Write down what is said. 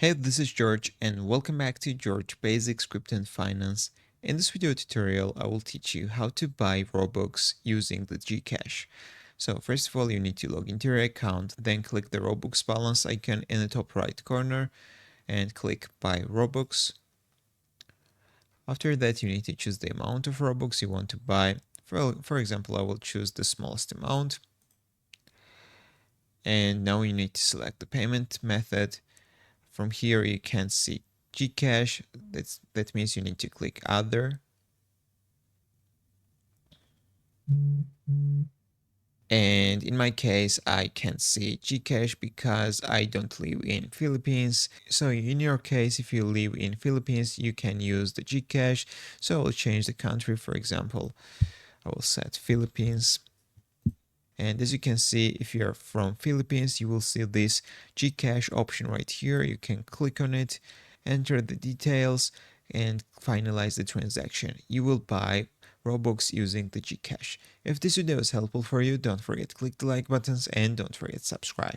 Hey, this is George and welcome back to George Basic Crypto and Finance. In this video tutorial, I will teach you how to buy Robux using the GCash. So first of all, you need to log into your account, then click the Robux balance icon in the top right corner and click buy Robux. After that, you need to choose the amount of Robux you want to buy. For example, I will choose the smallest amount. And now you need to select the payment method. From here, you can see GCash. That means you need to click Other. And in my case, I can see GCash because I don't live in Philippines. So in your case, if you live in Philippines, you can use the GCash. So I'll change the country. For example, I will set Philippines. And as you can see, if you're from Philippines, you will see this GCash option right here. You can click on it, enter the details, and finalize the transaction. You will buy Robux using the GCash. If this video is helpful for you, don't forget to click the like buttons and don't forget to subscribe.